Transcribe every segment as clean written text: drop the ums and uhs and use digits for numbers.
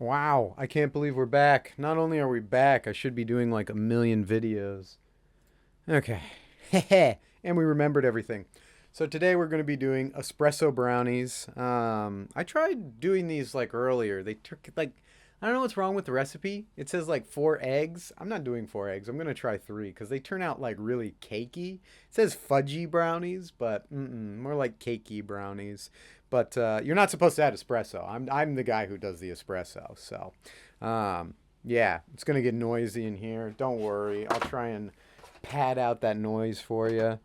Wow, I can't believe we're back. Not only are we back, I should be doing like a million videos. Okay. And we remembered everything. So today we're going to be doing espresso brownies. I tried doing these like earlier. They took like I don't know what's wrong with the recipe. It says like 4 eggs. I'm not doing 4 eggs. I'm going to try 3 because they turn out like really cakey. It says fudgy brownies, but more like cakey brownies. But you're not supposed to add espresso. I'm the guy who does the espresso. So yeah, it's going to get noisy in here. Don't worry. I'll try and pad out that noise for you.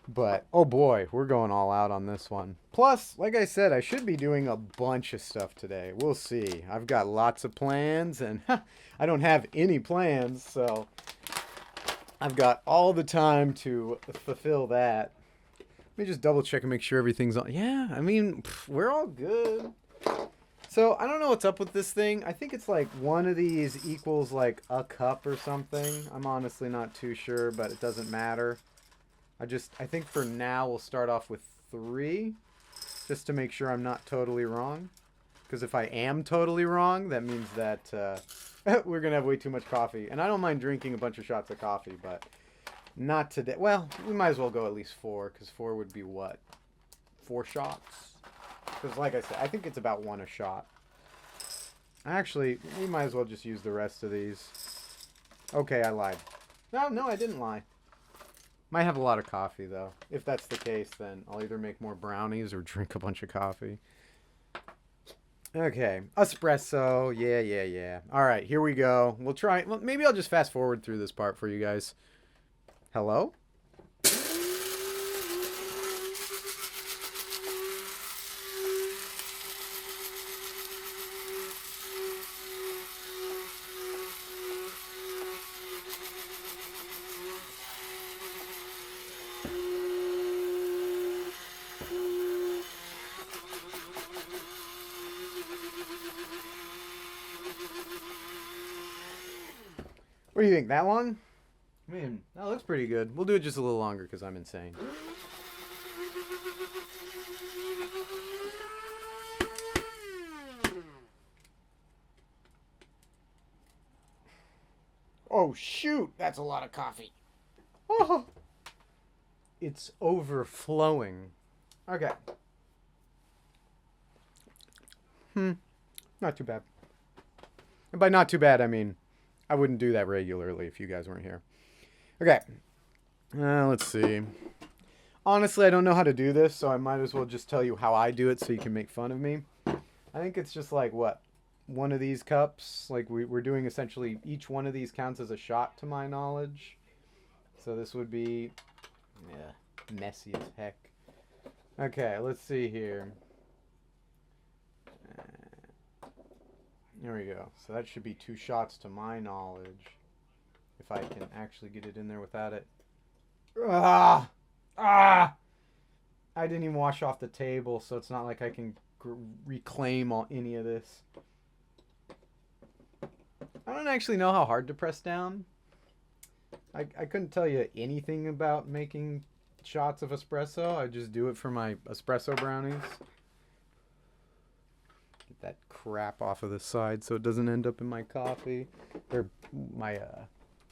But oh boy, we're going all out on this one. Plus, like I said, I should be doing a bunch of stuff today. We'll see. I've got lots of plans, and I don't have any plans, so I've got all the time to fulfill that. Let me just double check and make sure everything's on. Yeah, I mean, we're all good. So I don't know what's up with this thing. I think it's like one of these equals like a cup or something. I'm honestly not too sure, but it doesn't matter. I think for now we'll start off with 3, just to make sure I'm not totally wrong. Because if I am totally wrong, that means that we're going to have way too much coffee. And I don't mind drinking a bunch of shots of coffee, but not today. Well, we might as well go at least 4, because 4 would be what? 4 shots? Because like I said, I think it's about 1 a shot. Actually, we might as well just use the rest of these. Okay, I lied. No, I didn't lie. Might have a lot of coffee, though. If that's the case, then I'll either make more brownies or drink a bunch of coffee. Okay. Espresso. Yeah. All right, here we go. We'll try. Well, maybe I'll just fast forward through this part for you guys. Hello? What do you think? That long? Man, that looks pretty good. We'll do it just a little longer because I'm insane. Oh, shoot! That's a lot of coffee. Oh, it's overflowing. Okay. Not too bad. And by not too bad, I mean I wouldn't do that regularly if you guys weren't here. Okay. Let's see. Honestly, I don't know how to do this, so I might as well just tell you how I do it so you can make fun of me. I think it's just like, what? One of these cups. Like, we're doing essentially each one of these counts as a shot to my knowledge. So this would be, yeah, messy as heck. Okay, let's see here. There we go. So that should be 2 shots to my knowledge. If I can actually get it in there without it. Ah! I didn't even wash off the table, so it's not like I can reclaim any of this. I don't actually know how hard to press down. I couldn't tell you anything about making shots of espresso. I just do it for my espresso brownies. Get that crap off of the side so it doesn't end up in my coffee. Or my,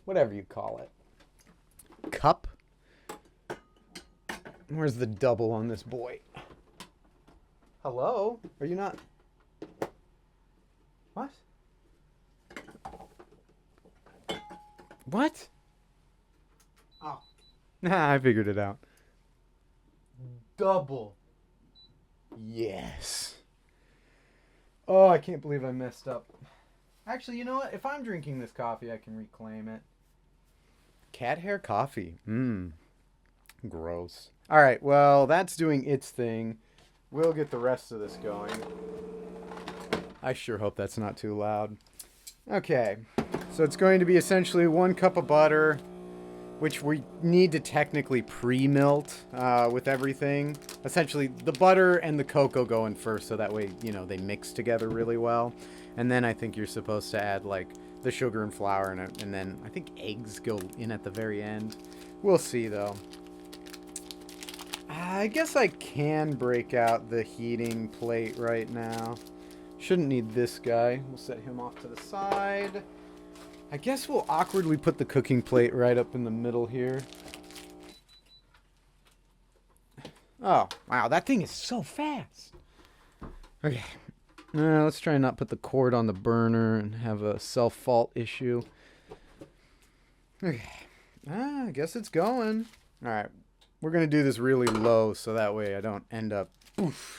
whatever you call it. Cup? Where's the double on this boy? Hello? Are you not... What? What? Oh. I figured it out. Double. Yes. Oh, I can't believe I messed up. Actually, you know what? If I'm drinking this coffee, I can reclaim it. Cat hair coffee. Gross. All right, well, that's doing its thing. We'll get the rest of this going. I sure hope that's not too loud. Okay, so it's going to be essentially 1 cup of butter, which we need to technically pre-melt with everything. Essentially, the butter and the cocoa go in first, so that way, you know, they mix together really well. And then I think you're supposed to add, like, the sugar and flour, and then I think eggs go in at the very end. We'll see, though. I guess I can break out the heating plate right now. Shouldn't need this guy. We'll set him off to the side. I guess we'll awkwardly put the cooking plate right up in the middle here. Oh, wow, that thing is so fast. Okay. Let's try and not put the cord on the burner and have a self-fault issue. Okay. I guess it's going. All right. We're going to do this really low so that way I don't end up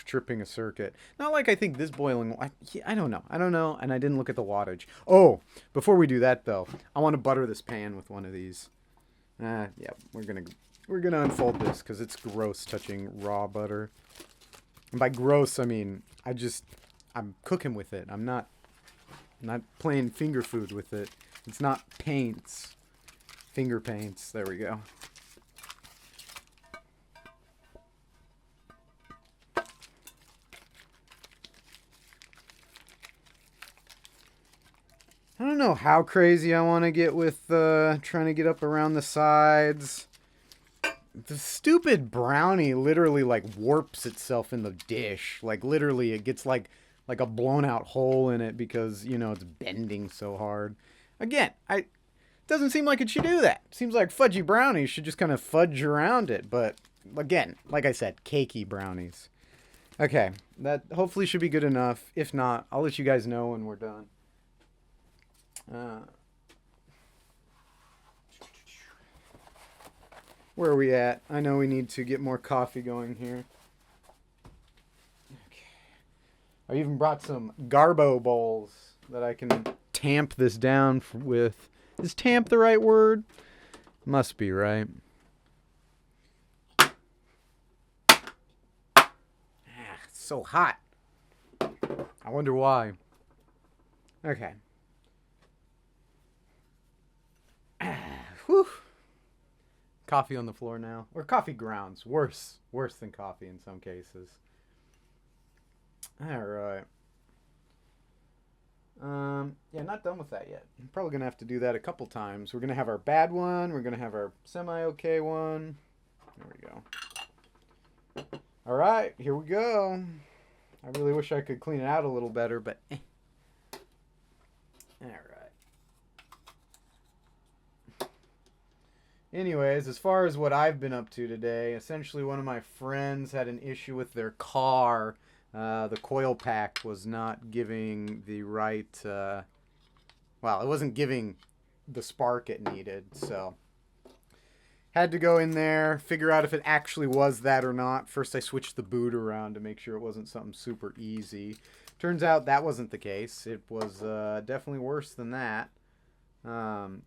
tripping a circuit. Not like I think this boiling... I don't know. I don't know, and I didn't look at the wattage. Oh, before we do that, though, I want to butter this pan with one of these. Yeah, we're gonna unfold this because it's gross touching raw butter. And by gross, I mean I'm cooking with it. I'm not playing finger food with it. It's not paints. Finger paints. There we go. I don't know how crazy I want to get with trying to get up around the sides. The stupid brownie literally like warps itself in the dish. Like literally it gets like a blown out hole in it because, you know, it's bending so hard. Again, it doesn't seem like it should do that. It seems like fudgy brownies should just kind of fudge around it. But again, like I said, cakey brownies. Okay, that hopefully should be good enough. If not, I'll let you guys know when we're done. Where are we at? I know we need to get more coffee going here. Okay. I even brought some Garbo bowls that I can tamp this down with. Is tamp the right word? Must be, right? It's so hot. I wonder why. Okay. Whew. Coffee on the floor now. Or coffee grounds. Worse than coffee in some cases. Alright. Yeah, not done with that yet. I'm probably going to have to do that a couple times. We're going to have our bad one. We're going to have our semi-okay one. There we go. Alright, here we go. I really wish I could clean it out a little better, but Alright. Anyways, as far as what I've been up to today, essentially one of my friends had an issue with their car. The coil pack was not giving the right, well, it wasn't giving the spark it needed, so had to go in there, figure out if it actually was that or not. First I switched the boot around to make sure it wasn't something super easy. Turns out that wasn't the case. It was definitely worse than that.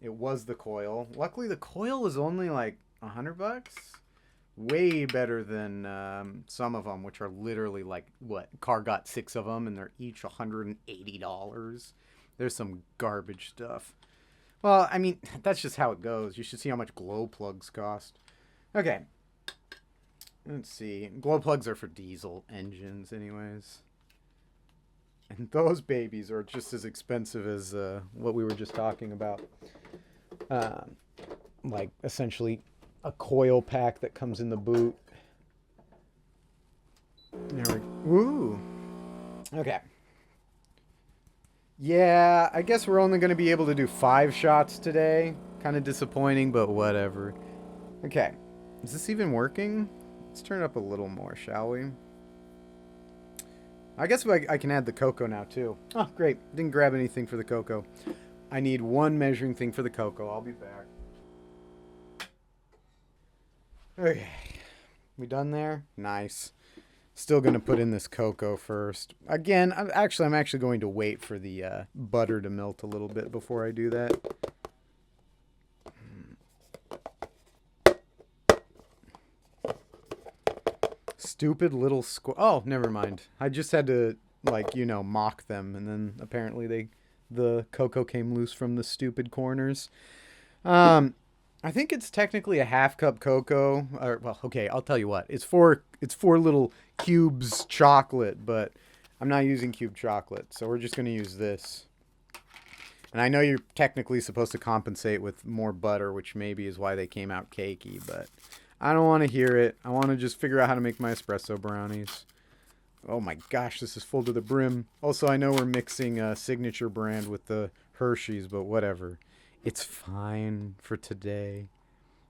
It was the coil. Luckily, the coil was only like $100. Way better than some of them, which are literally like, what? Car got 6 of them, and they're each $180. There's some garbage stuff. Well, I mean, that's just how it goes. You should see how much glow plugs cost. Okay. Let's see. Glow plugs are for diesel engines, anyways. And those babies are just as expensive as what we were just talking about. Like, essentially, a coil pack that comes in the boot. There we go. Ooh. Okay. Yeah, I guess we're only going to be able to do 5 shots today. Kind of disappointing, but whatever. Okay. Is this even working? Let's turn it up a little more, shall we? I guess I can add the cocoa now, too. Oh, great. Didn't grab anything for the cocoa. I need one measuring thing for the cocoa. I'll be back. Okay. We done there? Nice. Still going to put in this cocoa first. Again, I'm actually going to wait for the butter to melt a little bit before I do that. Stupid little oh, never mind. I just had to, like, you know, mock them, and then apparently the cocoa came loose from the stupid corners. I think it's technically a half cup cocoa. Or, well, okay, I'll tell you what. It's four little cubes chocolate, but I'm not using cube chocolate, so we're just going to use this. And I know you're technically supposed to compensate with more butter, which maybe is why they came out cakey, but I don't want to hear it. I want to just figure out how to make my espresso brownies. Oh my gosh, this is full to the brim. Also, I know we're mixing a signature brand with the Hershey's, but whatever. It's fine for today.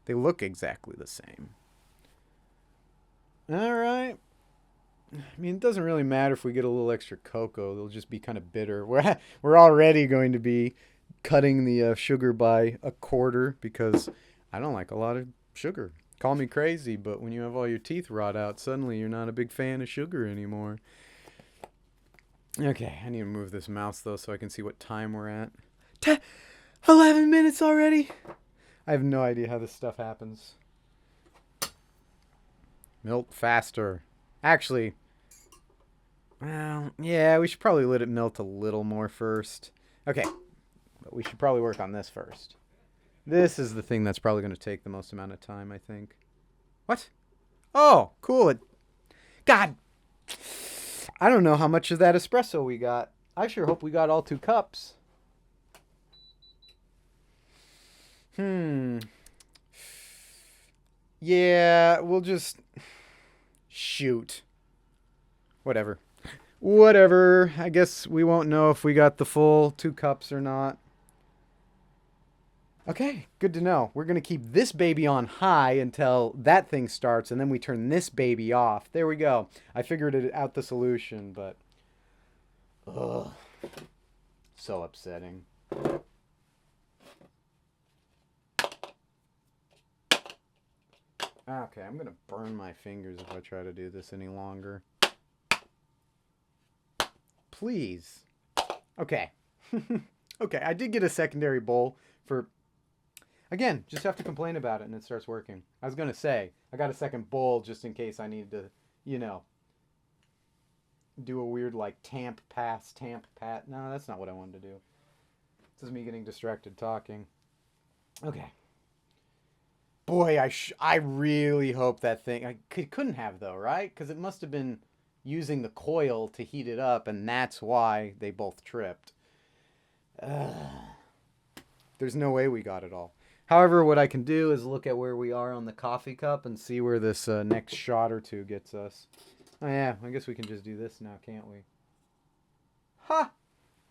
They look exactly the same. All right. I mean, it doesn't really matter if we get a little extra cocoa. They'll just be kind of bitter. We're already going to be cutting the sugar by a quarter because I don't like a lot of sugar. Call me crazy, but when you have all your teeth rot out, suddenly you're not a big fan of sugar anymore. Okay, I need to move this mouse, though, so I can see what time we're at. 11 minutes already? I have no idea how this stuff happens. Melt faster. Actually, well, yeah, we should probably let it melt a little more first. Okay, but we should probably work on this first. This is the thing that's probably going to take the most amount of time, I think. What? Oh, cool. God, I don't know how much of that espresso we got. I sure hope we got all 2 cups. Yeah, we'll just... Shoot. Whatever. Whatever. I guess we won't know if we got the full 2 cups or not. Okay, good to know. We're going to keep this baby on high until that thing starts, and then we turn this baby off. There we go. I figured it out the solution, but... Ugh. So upsetting. Okay, I'm going to burn my fingers if I try to do this any longer. Please. Okay. Okay, I did get a secondary bowl for... Again, just have to complain about it and it starts working. I was going to say, I got a second bowl just in case I need to, you know, do a weird, like, tamp, pass, tamp, pat. No, that's not what I wanted to do. This is me getting distracted talking. Okay. Boy, I really hope that thing... couldn't have, though, right? Because it must have been using the coil to heat it up, and that's why they both tripped. There's no way we got it all. However, what I can do is look at where we are on the coffee cup and see where this next shot or 2 gets us. Oh, yeah, I guess we can just do this now, can't we? Ha!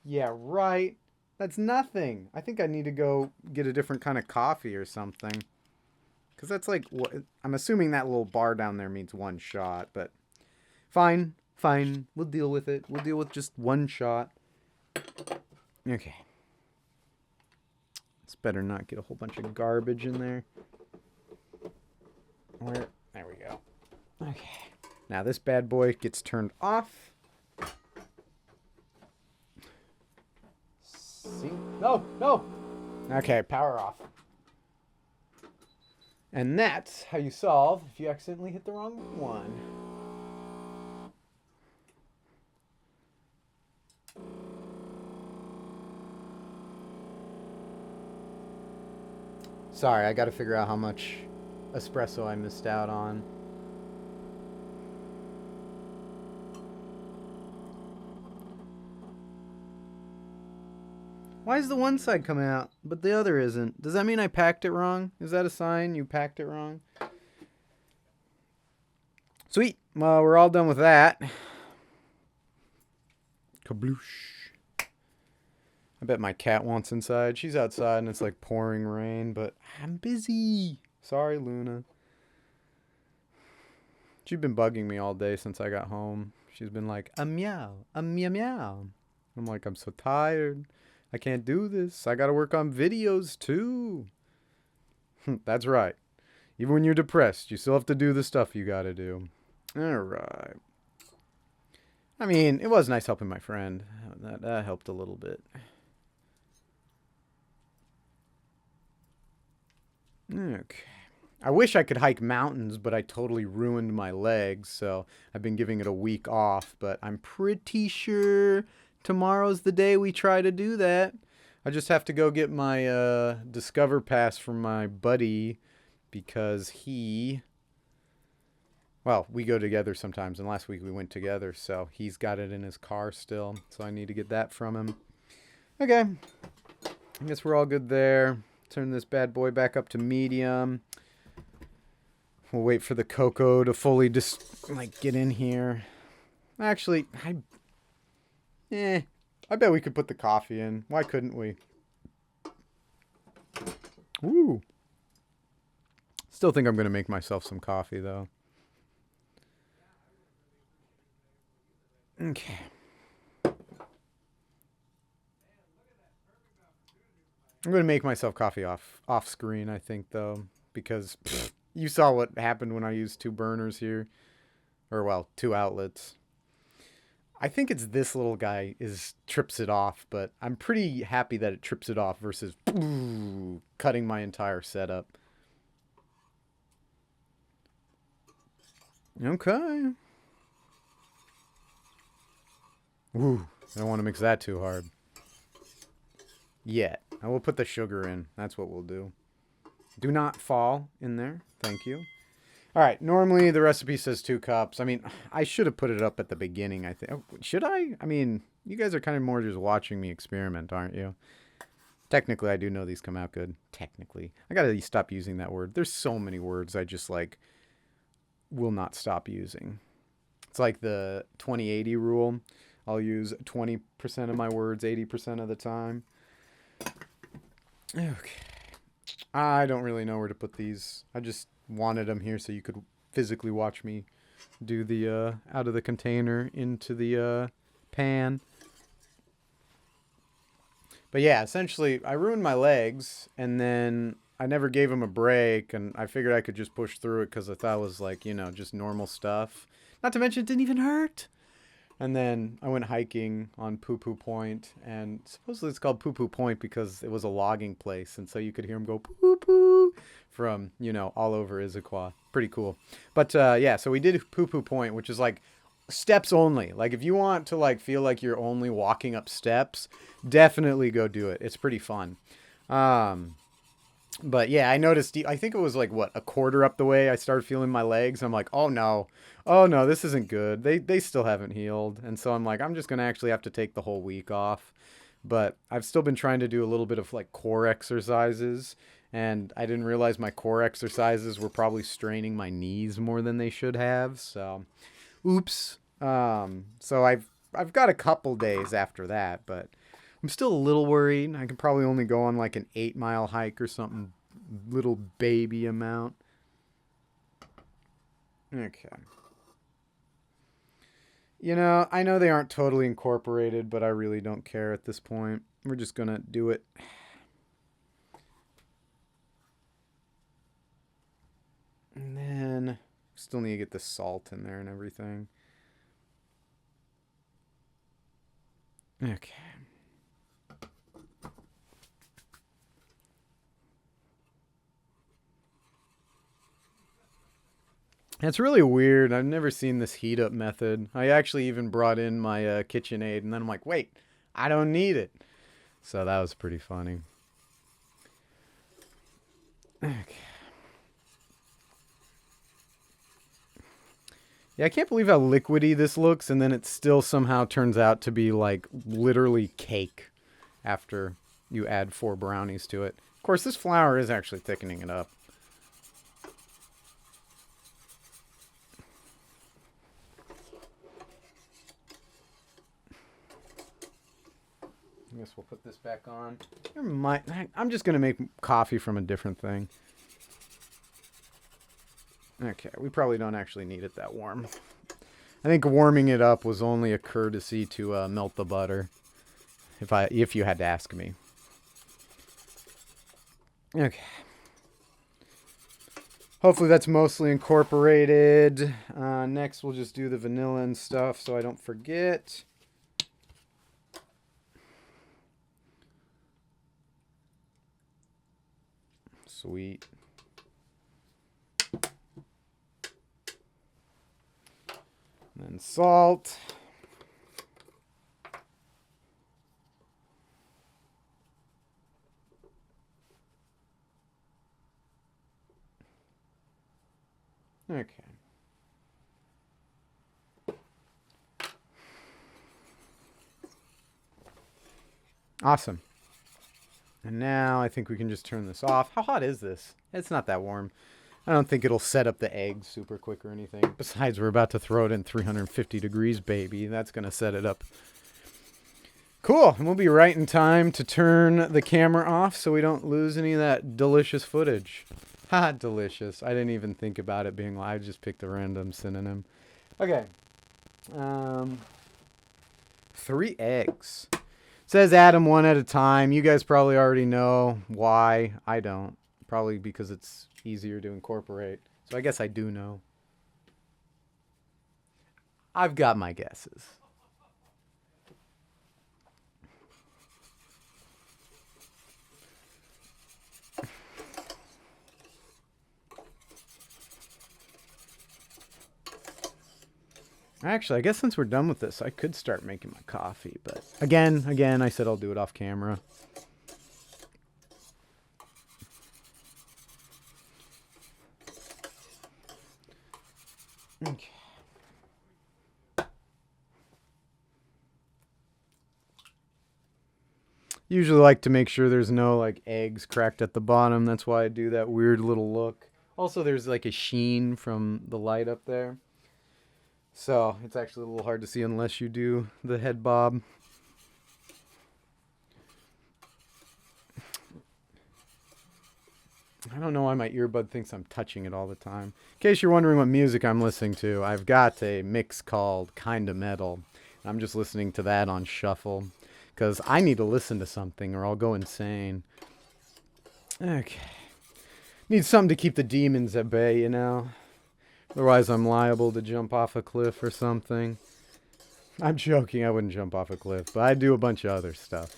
Yeah, right. That's nothing. I think I need to go get a different kind of coffee or something. Because that's like, I'm assuming that little bar down there means 1 shot, but fine, fine. We'll deal with it. We'll deal with just 1 shot. Okay. It's better not get a whole bunch of garbage in there. There we go. Okay. Now this bad boy gets turned off. See? No, no. Okay, power off. And that's how you solve if you accidentally hit the wrong one. Sorry, I gotta figure out how much espresso I missed out on. Why is the one side coming out, but the other isn't? Does that mean I packed it wrong? Is that a sign you packed it wrong? Sweet. Well, we're all done with that. Kabloosh. I bet my cat wants inside. She's outside and it's like pouring rain, but I'm busy. Sorry, Luna. She's been bugging me all day since I got home. She's been like, a meow, a meow meow. I'm like, I'm so tired. I can't do this. I gotta work on videos too. That's right. Even when you're depressed, you still have to do the stuff you gotta do. Alright. I mean, it was nice helping my friend. That helped a little bit. Okay. I wish I could hike mountains, but I totally ruined my legs, so I've been giving it a week off, but I'm pretty sure tomorrow's the day we try to do that. I just have to go get my Discover Pass from my buddy because well, we go together sometimes, and last week we went together, so he's got it in his car still, so I need to get that from him. Okay. I guess we're all good there. Turn this bad boy back up to medium. We'll wait for the cocoa to fully get in here. Actually, I bet we could put the coffee in. Why couldn't we? Ooh. Still think I'm going to make myself some coffee, though. Okay. I'm going to make myself coffee off screen, I think, though, because you saw what happened when I used 2 burners here. Or, well, 2 outlets. I think it's this little guy trips it off, but I'm pretty happy that it trips it off versus cutting my entire setup. Okay. Ooh, I don't want to mix that too hard. Yet. I will put the sugar in. That's what we'll do. Do not fall in there. Thank you. All right. Normally, the recipe says 2 cups. I mean, I should have put it up at the beginning, I think. Should I? I mean, you guys are kind of more just watching me experiment, aren't you? Technically, I do know these come out good. Technically. I got to stop using that word. There's so many words I just, like, will not stop using. It's like the 20-80 rule. I'll use 20% of my words 80% of the time. Okay. I don't really know where to put these. I just wanted them here so you could physically watch me do the out of the container into the pan. But yeah, essentially, I ruined my legs, and then I never gave them a break, and I figured I could just push through it because I thought it was like, you know, just normal stuff. Not to mention it didn't even hurt. And then I went hiking on Poo Poo Point, and supposedly it's called Poo Poo Point because it was a logging place, and so you could hear them go poo poo from, you know, all over Issaquah. Pretty cool. But yeah, so we did Poo Poo Point, which is like steps only. Like if you want to like feel like you're only walking up steps, definitely go do it. It's pretty fun. But yeah, I noticed, I think it was like, what, a quarter up the way, I started feeling my legs. I'm like, oh no, this isn't good. They still haven't healed. And so I'm like, I'm just going to actually have to take the whole week off. But I've still been trying to do a little bit of like core exercises. And I didn't realize my core exercises were probably straining my knees more than they should have. So, oops. So I've got a couple days after that, but I'm still a little worried. I can probably only go on like an 8-mile hike or something, little baby amount. Okay. You know, I know they aren't totally incorporated, but I really don't care at this point. We're just going to do it. And then still need to get the salt in there and everything. Okay. It's really weird. I've never seen this heat up method. I actually even brought in my KitchenAid, and then I'm like, wait, I don't need it. So that was pretty funny. Okay. Yeah, I can't believe how liquidy this looks, and then it still somehow turns out to be like literally cake after you add 4 brownies to it. Of course, this flour is actually thickening it up. I guess we'll put this back on. I'm just going to make coffee from a different thing. Okay, we probably don't actually need it that warm. I think warming it up was only a courtesy to melt the butter, if you had to ask me. Okay. Hopefully that's mostly incorporated. Next, we'll just do the vanilla and stuff so I don't forget. Sweet. And then salt. Okay. Awesome. And now I think we can just turn this off. How hot is this? It's not that warm. I don't think it'll set up the eggs super quick or anything. Besides, we're about to throw it in 350 degrees, baby. That's going to set it up. Cool. And we'll be right in time to turn the camera off so we don't lose any of that delicious footage. Ha, delicious. I didn't even think about it being live. I just picked a random synonym. Okay. 3 eggs. It says add them one at a time. You guys probably already know why. I don't. Probably because it's easier to incorporate. So I guess I do know. I've got my guesses. Actually, I guess since we're done with this, I could start making my coffee. But again, I said I'll do it off camera. Okay. Usually like to make sure there's no like eggs cracked at the bottom. That's why I do that weird little look. Also, there's like a sheen from the light up there. So it's actually a little hard to see unless you do the head bob. I don't know why my earbud thinks I'm touching it all the time. In case you're wondering what music I'm listening to, I've got a mix called Kinda Metal. I'm just listening to that on shuffle because I need to listen to something or I'll go insane. Okay. Need something to keep the demons at bay, you know? Otherwise, I'm liable to jump off a cliff or something. I'm joking, I wouldn't jump off a cliff, but I do a bunch of other stuff.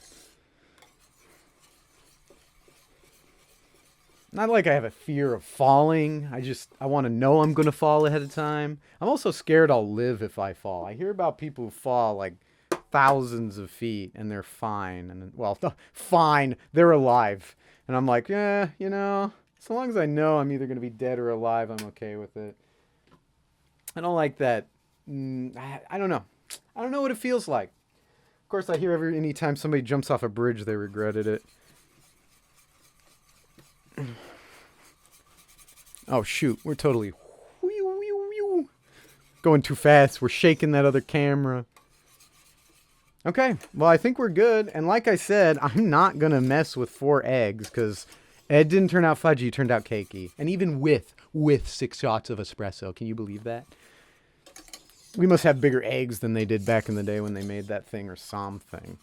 Not like I have a fear of falling. I want to know I'm going to fall ahead of time. I'm also scared I'll live if I fall. I hear about people who fall like thousands of feet and they're fine. And well, fine, they're alive. And I'm like, yeah, you know, so long as I know I'm either going to be dead or alive, I'm okay with it. I don't like that. I don't know. I don't know what it feels like. Of course, I hear anytime somebody jumps off a bridge, they regretted it. Oh, shoot. We're totally going too fast. We're shaking that other camera. Okay. Well, I think we're good. And like I said, I'm not going to mess with 4 eggs because it didn't turn out fudgy. It turned out cakey. And even with 6 shots of espresso. Can you believe that? We must have bigger eggs than they did back in the day when they made that thing or something.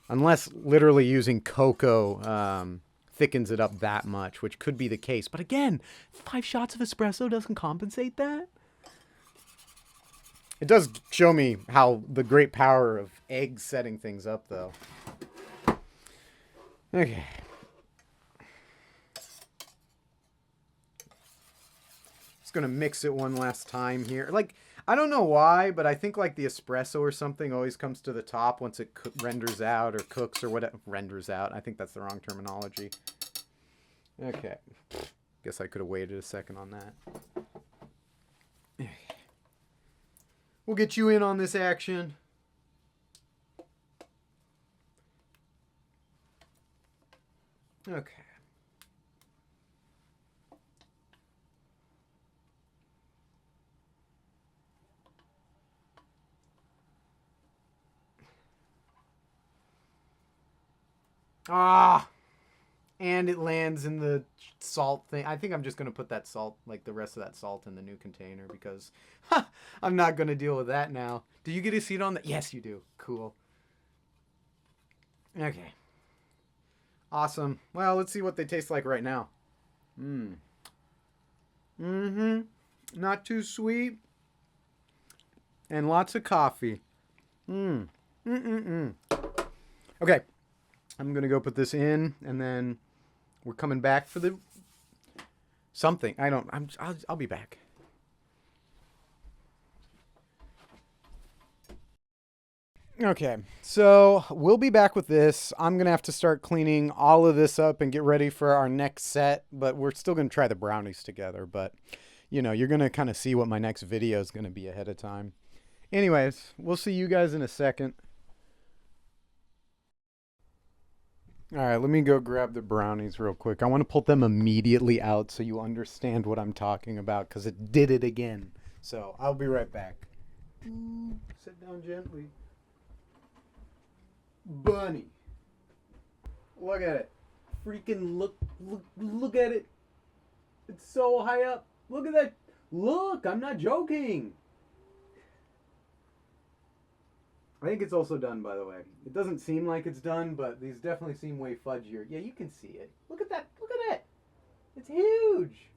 Unless literally using cocoa thickens it up that much, which could be the case. But again, 5 shots of espresso doesn't compensate that. It does show me how the great power of eggs setting things up, though. Okay. Just gonna mix it one last time here. Like, I don't know why, but I think like the espresso or something always comes to the top once it renders out or cooks or whatever. Renders out. I think that's the wrong terminology. Okay. Guess I could have waited a second on that. We'll get you in on this action. Okay. Ah, and it lands in the salt thing. I think I'm just going to put that salt, like the rest of that salt in the new container because I'm not going to deal with that now. Do you get a seat on that? Yes, you do. Cool. Okay. Awesome. Well, let's see what they taste like right now. Not too sweet. And lots of coffee. Okay. I'm going to go put this in, and then we're coming back for the something. I'll be back. Okay, so we'll be back with this. I'm going to have to start cleaning all of this up and get ready for our next set, but we're still going to try the brownies together. But, you know, you're going to kind of see what my next video is going to be ahead of time. Anyways, we'll see you guys in a second. All right, let me go grab the brownies real quick. I want to pull them immediately out so you understand what I'm talking about because it did it again. So I'll be right back. Sit down gently. Bunny. Look at it. Freaking look at it. It's so high up. Look at that. Look, I'm not joking. I think it's also done, by the way. It doesn't seem like it's done, but these definitely seem way fudgier. Yeah, you can see it. Look at that. Look at it. It's huge.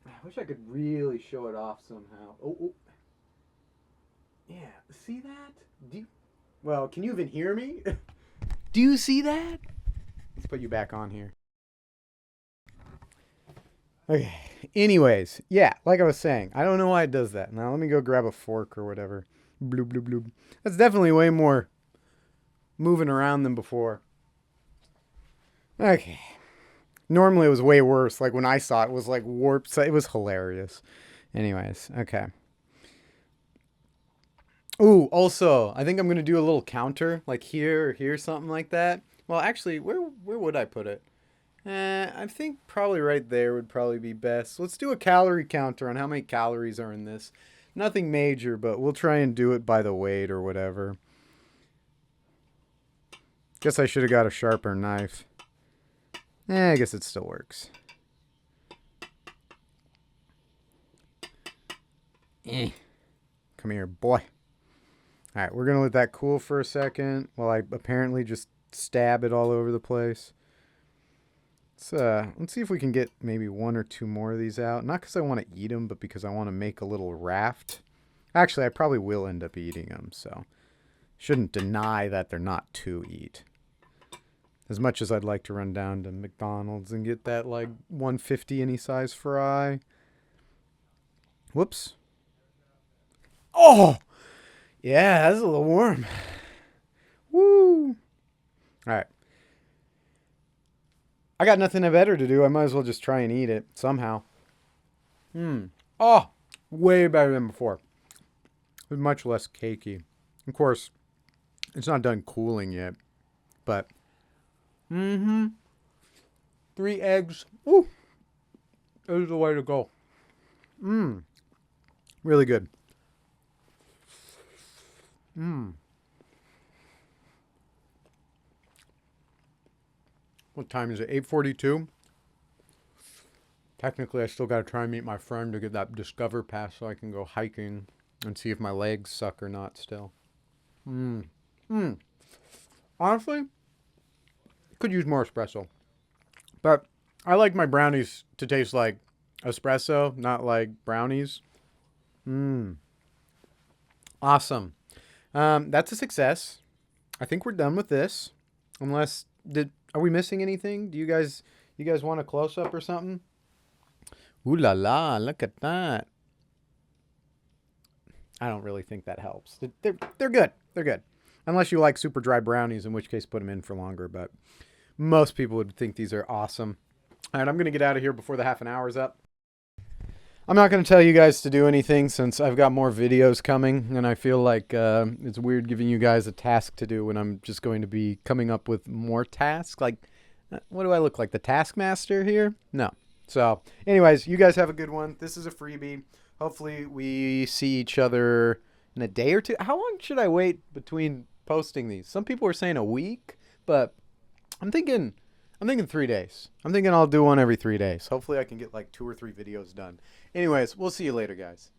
I wish I could really show it off somehow. Oh. Yeah, see that? Well, can you even hear me? Do you see that? Let's put you back on here. Okay. Anyways, yeah, like I was saying, I don't know why it does that. Now let me go grab a fork or whatever. Bloop, bloop, bloop. That's definitely way more moving around than before. Okay. Normally it was way worse. Like when I saw it, it was like warped. So it was hilarious. Anyways, okay. Ooh, also, I think I'm going to do a little counter. Like here or here, something like that. Well, actually, where would I put it? I think probably right there would probably be best. Let's do a calorie counter on how many calories are in this. Nothing major, but we'll try and do it by the weight or whatever. Guess I should have got a sharper knife. I guess it still works. Come here, boy. All right, we're going to let that cool for a second while I apparently just stab it all over the place. Let's see if we can get maybe one or two more of these out. Not because I want to eat them, but because I want to make a little raft. Actually, I probably will end up eating them, so shouldn't deny that they're not to eat. As much as I'd like to run down to McDonald's and get that, like, 150 any size fry. Whoops. Oh! Yeah, that's a little warm. Woo! All right. I got nothing better to do. I might as well just try and eat it somehow. Oh, way better than before. It's much less cakey. Of course, it's not done cooling yet, but 3 eggs. Ooh, is the way to go. Really good. What time is it? 8:42. Technically, I still got to try and meet my friend to get that Discover Pass so I can go hiking and see if my legs suck or not still. Honestly, could use more espresso. But I like my brownies to taste like espresso, not like brownies. Awesome. That's a success. I think we're done with this. Unless, are we missing anything? Do you guys want a close-up or something? Ooh la la, look at that. I don't really think that helps. They're good. They're good. Unless you like super dry brownies, in which case put them in for longer. But most people would think these are awesome. All right, I'm going to get out of here before the half an hour is up. I'm not going to tell you guys to do anything since I've got more videos coming. And I feel like it's weird giving you guys a task to do when I'm just going to be coming up with more tasks. Like, what do I look like? The Taskmaster here? No. So, anyways, you guys have a good one. This is a freebie. Hopefully we see each other in a day or two. How long should I wait between posting these? Some people are saying a week, but I'm thinking 3 days. I'm thinking I'll do one every 3 days. Hopefully I can get like 2 or 3 videos done. Anyways, we'll see you later, guys.